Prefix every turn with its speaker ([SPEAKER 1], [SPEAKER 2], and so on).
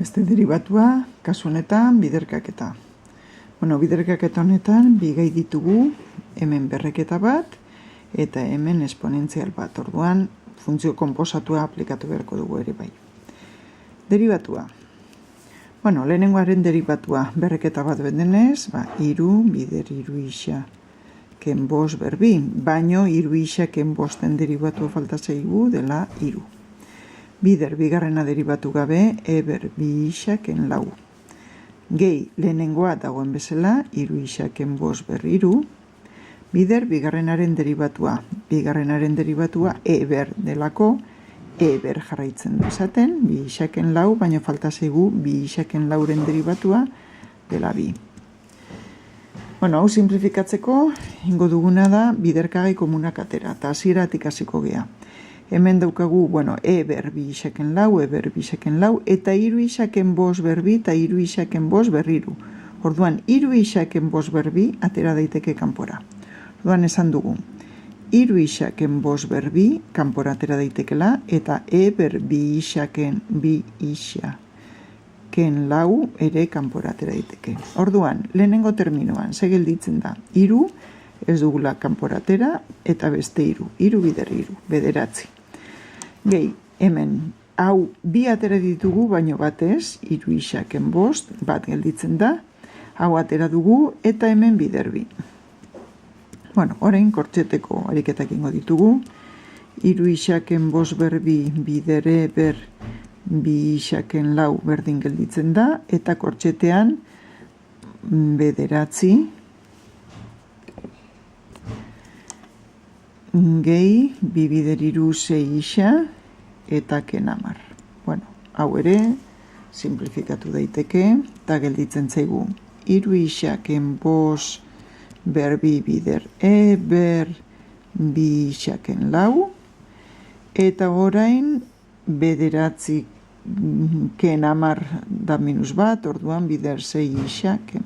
[SPEAKER 1] Beste derivatua, kasu honetan, biderkaketa. Biderkaketa honetan, bi gai ditugu, hemen berreketa bat, eta hemen esponentzial bat. Orduan, funtzio konposatua aplikatu beharko dugu ere bai. Derivatua. Lehenengoaren derivatua berreketa bat bendenez, iru, bider iru isa, ken bost berbi, baino iru isa ken bosten derivatua falta zaigu dela iru. Bider bigarrena derivatu gabe, eber bi isa ken lau. Gehi lehenengoa dagoen bezala, iru isa ken bost berri iru. Bider bigarrenaren derivatua. Bigarrenaren derivatua eber delako, eber jarraitzen du esaten, bi isa ken lau, baina falta zaigu bi isa ken lauren derivatua dela bi. Hau simplifikatzeko, ingo duguna da biderkagai komunak atera, eta hasieratik hasiko gea. Hemen daukagu, eber bi isa ken lau, eber bi isa ken lau, eta iru isa ken bost berbi, eta iru isa ken bost berriru. Orduan, iru isa ken bost berbi atera daiteke kanpora. Orduan esan dugu, iru isa ken bost berbi kanpora atera daitekela, eta eber bi isa ken lau ere kanpora atera daiteke. Orduan, lehenengo terminoan, ze gelditzen da, iru, ez dugula kanpora atera, eta beste iru bider iru, bederatzi. Gehi, hemen, hau bi atera ditugu, baino batez, iru isa ken bost, bat gelditzen da, hau atera dugu, eta hemen bider bi. Orain kortxeteko ariketak ingo ditugu, iru isa ken bost berbi, bidere ber bi isa ken lau berdin gelditzen da, eta kortxetean bederatzi, gehi, bi bider iru sei isa, eta ken hamar. Hau ere, simplifikatu daiteke, eta gelditzen zaigu. Iru isa ken bost berbi bider eber bi isa ken lau, eta orain bederatzi ken hamar da minus bat, orduan bider sei isa ken